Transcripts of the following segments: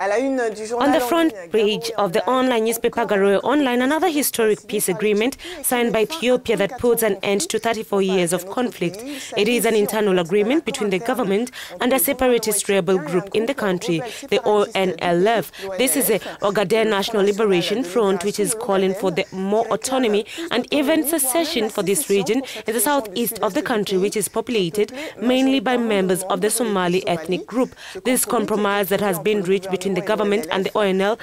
On the front page of the online newspaper Garowe Online, another historic peace agreement signed by Ethiopia that puts an end to 34 years of conflict. It is an internal agreement between the government and a separatist rebel group in the country, the ONLF. This is the Ogaden National Liberation Front, which is calling for more autonomy and even secession for this region in the southeast of the country, which is populated mainly by members of the Somali ethnic group. This compromise that has been reached between the government and the ONL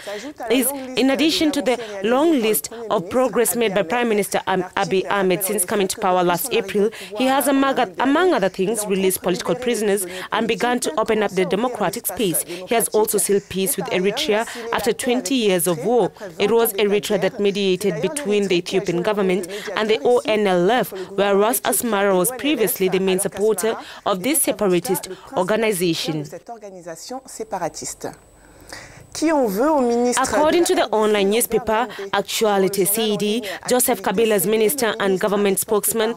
is in addition to the long list of progress made by Prime Minister Abiy Ahmed since coming to power last April. He has, among other things, released political prisoners and begun to open up the democratic space. He has also sealed peace with Eritrea after 20 years of war. It was Eritrea that mediated between the Ethiopian government and the ONLF, whereas Asmara was previously the main supporter of this separatist organization. According to the online newspaper Actuality CD, Joseph Kabila's minister and government spokesman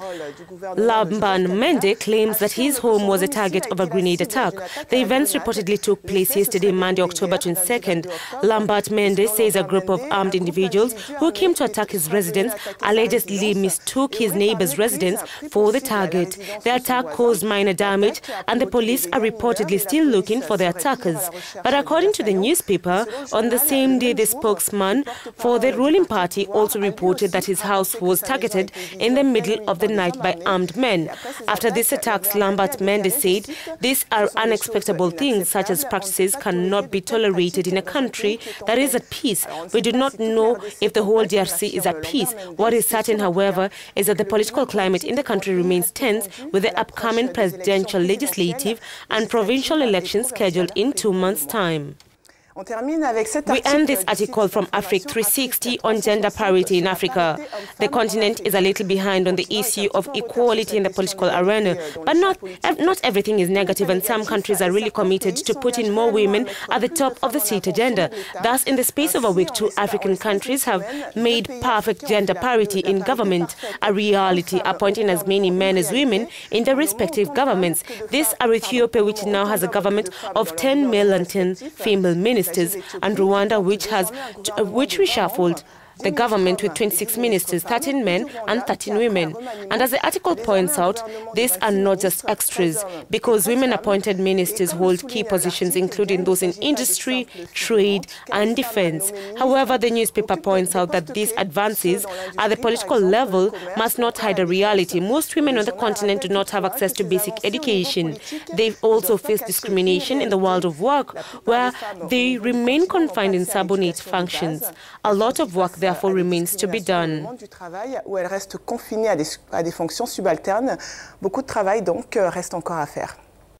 Lamban Mende claims that his home was a target of a grenade attack. The events reportedly took place yesterday, Monday, October 22nd. Lambert Mende says a group of armed individuals who came to attack his residence allegedly mistook his neighbor's residence for the target. The attack caused minor damage and the police are reportedly still looking for the attackers. But according to the newspaper, on the same day, the spokesman for the ruling party also reported that his house was targeted in the middle of the night by armed men. After these attacks, Lambert Mende said, "These are unexpected things. Such as practices cannot be tolerated in a country that is at peace. We do not know if the whole DRC is at peace. What is certain, however, is that the political climate in the country remains tense with the upcoming presidential, legislative and provincial elections scheduled in 2 months' time." We end this article from Africa 360 on gender parity in Africa. The continent is a little behind on the issue of equality in the political arena, but not everything is negative, and some countries are really committed to putting more women at the top of the state agenda. Thus, in the space of a week, 2 African countries have made perfect gender parity in government a reality, appointing as many men as women in their respective governments. These are Ethiopia, which now has a government of 10 male and 10 female ministers, and Rwanda, which reshuffled the government with 26 ministers, 13 men and 13 women. And as the article points out, these are not just extras, because women-appointed ministers hold key positions, including those in industry, trade and defense. However, the newspaper points out that these advances at the political level must not hide a reality. Most women on the continent do not have access to basic education. They also face discrimination in the world of work, where they remain confined in subordinate functions. A lot of work therefore remains to be done. Où elles restent confinées à des fonctions subalternes. Beaucoup de travail donc reste encore à faire.